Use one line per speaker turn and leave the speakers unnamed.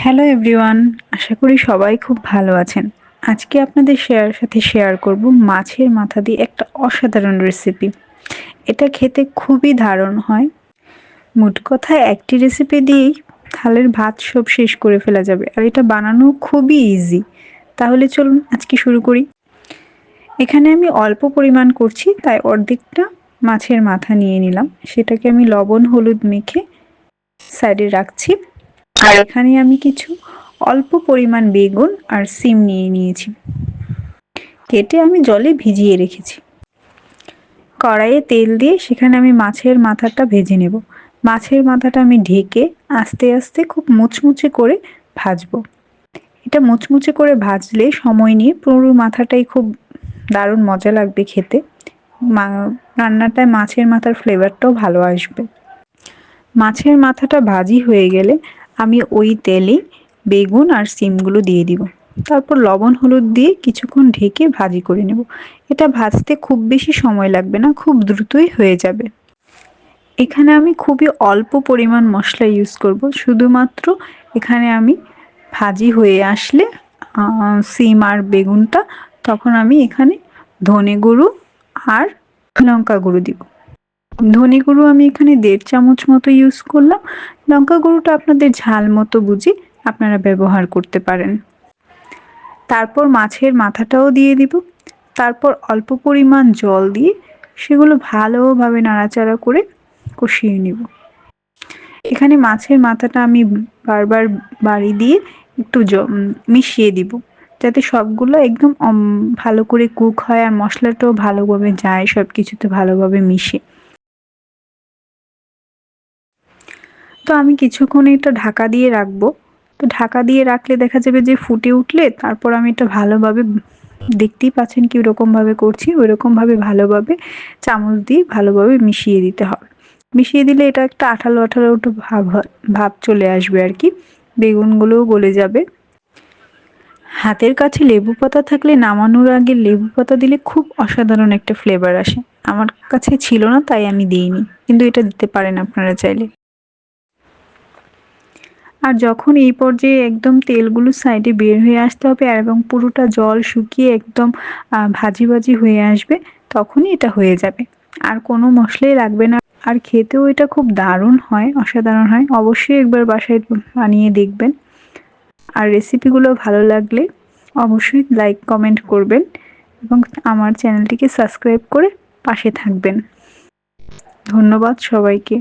Hello everyone, আশা করি সবাই খুব ভালো আছেন। আজকে আপনাদের সাথে শেয়ার করব মাছের মাথা দিয়ে একটা অসাধারণ রেসিপি। এটা খেতে খুবই দারুণ হয়। মোট কথায় একটি রেসিপি দিয়েই থালের ভাত সব শেষ করে ফেলা যাবে, আর এটা বানানো খুবই ইজি। তাহলে চলুন আজকে শুরু করি। এখানে আমি অল্প পরিমাণ করছি, তাই অর্ধেকটা মাছের মাথা নিয়ে নিলাম। সেটাকে আমি লবণ হলুদ মেখে সাইডে রাখছি। আর এখানে আমি কিছু অল্প পরিমাণ বেগুন আর সিম নিয়ে নিয়েছি, কেটে আমি জলে ভিজিয়ে রেখেছি। কড়াইয়ে তেল দিয়ে সেখানে আমি মাছের মাথাটা ভেজে নেব। মাছের মাথাটা আমি ঢেকে আস্তে আস্তে খুব মুচমুচে করে ভাজবো। এটা মুচমুচে করে ভাজলে সময় নিয়ে পুরো মাথাটাই খুব দারুণ মজা লাগবে খেতে। রান্নাটায় মাছের মাথার ফ্লেভারটাও ভালো আসবে। মাছের মাথাটা ভাজি হয়ে গেলে আমি ওই তেলেই বেগুন আর সিমগুলো দিয়ে দিব। তারপর লবণ হলুদ দিয়ে কিছুক্ষণ ঢেকে ভাজি করে নেব। এটা ভাজতে খুব বেশি সময় লাগবে না, খুব দ্রুতই হয়ে যাবে। এখানে আমি খুবই অল্প পরিমাণ মশলা ইউজ করব। শুধুমাত্র এখানে আমি ভাজি হয়ে আসলে সিম আর বেগুনটা, তখন আমি এখানে ধনে গুঁড়ো আর লঙ্কা গুঁড়ো দিব। ধনে গুঁড়ো আমি এখানে 1.5 চামচ মতো ইউজ করলাম। লঙ্কা গুঁড়োটা আপনাদের ঝাল মতো বুঝে আপনারা ব্যবহার করতে পারেন। তারপর মাছের মাথাটাও দিয়ে দিব। তারপর অল্প পরিমাণ জল দিয়ে সেগুলো ভালোভাবে নাড়াচাড়া করে কষিয়ে নিব। এখানে মাছের মাথাটা আমি বারবার বাড়ি দিয়ে একটু মিশিয়ে দিব, যাতে সবগুলো একদম ভালো করে কুক হয় আর মশলাটাও ভালোভাবে যায়, সব কিছুতে ভালোভাবে মিশে। তো আমি কিছুক্ষণ এটা ঢাকা দিয়ে রাখবো। তো ঢাকা দিয়ে রাখলে দেখা যাবে যে ফুটে উঠলে তারপর আমি এটা ভালোভাবে, দেখতেই পাচ্ছেন কি ওরকম ভাবে করছি, ওইরকম ভাবে ভালোভাবে চামচ দিয়ে ভালোভাবে মিশিয়ে দিতে হবে। মিশিয়ে দিলে এটা একটা আঠালো আঠালো একটু ভাব চলে আসবে আর কি। বেগুনগুলোও গলে যাবে। হাতের কাছে লেবু পাতা থাকলে নামানোর আগে লেবু পাতা দিলে খুব অসাধারণ একটা ফ্লেভার আসে। আমার কাছে ছিল না তাই আমি দিইনি, কিন্তু এটা দিতে পারেন আপনারা চাইলে। আর যখন এই পর্যায়ে একদম তেলগুলো সাইডে বের হয়ে আসতে হবে এবং পুরোটা জল শুকিয়ে একদম ভাজি ভাজি হয়ে আসবে, তখনই এটা হয়ে যাবে। আর কোনো মশলাই লাগবে না। আর খেতেও এটা খুব দারুণ হয়, অসাধারণ হয়। অবশ্যই একবার বাসায় বানিয়ে দেখবেন। আর রেসিপিগুলো ভালো লাগলে অবশ্যই লাইক কমেন্ট করবেন এবং আমার চ্যানেলটিকে সাবস্ক্রাইব করে পাশে থাকবেন। ধন্যবাদ সবাইকে।